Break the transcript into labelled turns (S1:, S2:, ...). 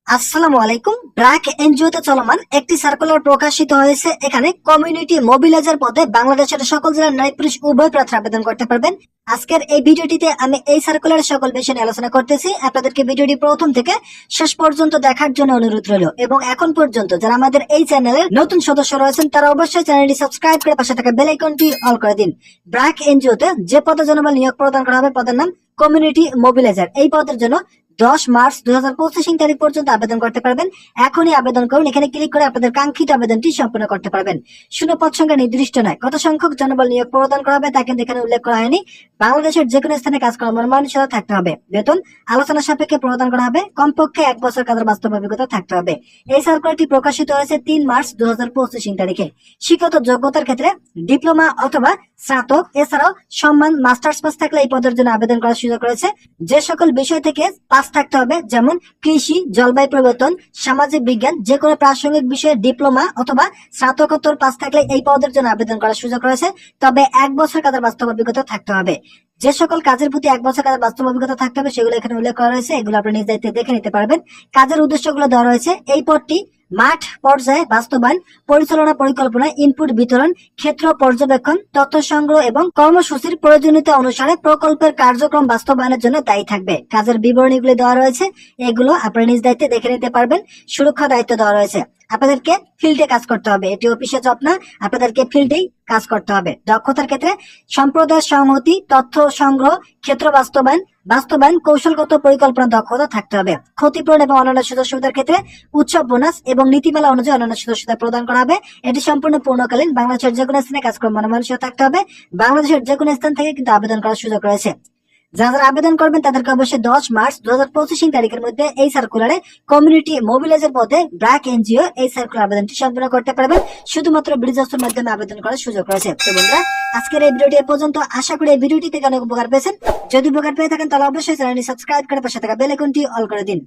S1: আসসালামু আলাইকুম। ব্র্যাক এনজিওতে চলমান একটি সার্কুলার প্রকাশিত হয়েছে। এখানে কমিউনিটি মোবিলাইজার পদে বাংলাদেশের সকল জেলার নারী পুরুষ উভয় প্রার্থী আবেদন করতে পারবেন। আজকের এই ভিডিওটিতে আমি এই সার্কুলারের সকল বিষয় নিয়ে আলোচনা করতেছি। আপনাদেরকে ভিডিওটি প্রথম থেকে শেষ পর্যন্ত দেখার জন্য অনুরোধ রইল, এবং এখন পর্যন্ত যারা আমাদের এই চ্যানেলের নতুন সদস্য রয়েছেন তারা অবশ্যই চ্যানেলটি সাবস্ক্রাইব করে পাশে থাকা বেল আইকনটি অল করে দিন। ব্র্যাক এনজিওতে যে পদে জনবল নিয়োগ প্রদান করা হবে পদের নাম কমিউনিটি মোবিলাইজার। এই পদের জন্য 10 মার্চ 2025 তারিখ পর্যন্ত আবেদন করতে পারবেন। এখনই আবেদন করুন। এখানে ক্লিক করে আপনাদের কাঙ্ক্ষিত আবেদনটি সম্পূর্ণ করতে পারবেন। শূন্য পদ সংখ্যা নির্দিষ্ট নয়। কত সংখ্যক জনবল নিয়োগ প্রদান করা হবে তা কিন্তু এখানে উল্লেখ করা হয়নি। বাংলাদেশের যে কোনো স্থানে কাজ করার মনোমানসিকতা থাকতে হবে। বেতন আলোচনা সাপেক্ষে প্রদান করা হবে। কমপক্ষে 1 বছর কাজের বাস্তব অভিজ্ঞতা থাকতে হবে। এই সার্কুলারটি প্রকাশিত হয়েছে 3 মার্চ 2025 তারিখে। শিক্ষাগত যোগ্যতার ক্ষেত্রে ডিপ্লোমা অথবা স্নাতক, এছাড়াও সম্মান মাস্টার্স পাস থাকলে এই পদের জন্য আবেদন করার সুযোগ রয়েছে। যে সকল বিষয় থেকে পাস থাকতে হবে, যেমন কৃষি, জলবায়ু পরিবর্তন, সামাজিক বিজ্ঞান, যে কোনো প্রাসঙ্গিক বিষয়ে ডিপ্লোমা অথবা স্নাতকোত্তর পাস থাকলে এই পদের জন্য আবেদন করার সুযোগ রয়েছে। তবে 1 বছর কাজের বাস্তব অভিজ্ঞতা থাকতে হবে। যে সকল কাজের প্রতি 1 বছর কাজের বাস্তব অভিজ্ঞতা থাকতে হবে সেগুলো এখানে উল্লেখ করা রয়েছে। এগুলো আপনি নিজ দায়িত্বে দেখে নিতে পারবেন। কাজের উদ্দেশ্যগুলো দেওয়া রয়েছে। এই পদটি মাঠ পর্যায়ে বাস্তবায়ন, পরিচালনা, পরিকল্পনা, ইনপুট বিতরণ, ক্ষেত্র পর্যবেক্ষণ, তথ্য সংগ্রহ এবং কর্মসূচির প্রয়োজনীয়তা অনুসারে প্রকল্পের কার্যক্রম বাস্তবায়নের জন্য দায়ী থাকবে। কাজের বিবরণীগুলি দেওয়া রয়েছে, এগুলো আপনারা নিজ দায়িত্বে দেখে নিতে পারবেন। সুরক্ষা দায়িত্ব দেওয়া রয়েছে। আপনাদেরকে ফিল্ডে কাজ করতে হবে। এটি অফিসে জব না, আপনাদেরকে ফিল্ডেই কাজ করতে হবে। দক্ষতার ক্ষেত্রে সম্প্রদায় সংহতি, তথ্য সংগ্রহ, ক্ষেত্র বাস্তবায়ন, কৌশলগত পরিকল্পনা দক্ষতা থাকতে হবে। ক্ষতিপূরণ এবং অন্যান্য সুযোগ সুবিধার ক্ষেত্রে উৎসব বোনাস এবং নীতিমালা অনুযায়ী অন্যান্য সুযোগ সুবিধা প্রদান করা হবে। এটি সম্পূর্ণ পূর্ণকালীন। বাংলাদেশের যে কোনো স্থানে কাজ করার মনোমানসিকতা থাকতে হবে। বাংলাদেশের যে কোনো স্থান থেকে কিন্তু আবেদন করার সুযোগ রয়েছে। যারা আবেদন করবেন তাদেরকে অবশ্যই 10 মার্চ 2025 তারিখের মধ্যে এই সার্কুলারে কমিউনিটি মোবিলাইজার পদে ব্র্যাক এনজিও এই সার্কুলার আবেদনটি সম্পূর্ণ করতে পারবেন। শুধুমাত্র ব্রিজস্টের মাধ্যমে আবেদন করার সুযোগ রয়েছে। তো বন্ধুরা, আজকের এই ভিডিওটি এ পর্যন্ত। আশা করি এই ভিডিওটি থেকে অনেক উপকার পেয়েছেন। যদি উপকার পেয়ে থাকেন তাহলে অবশ্যই চ্যানেলটি সাবস্ক্রাইব করে পাশে থাকা বেল আইকনটি অল করে দিন।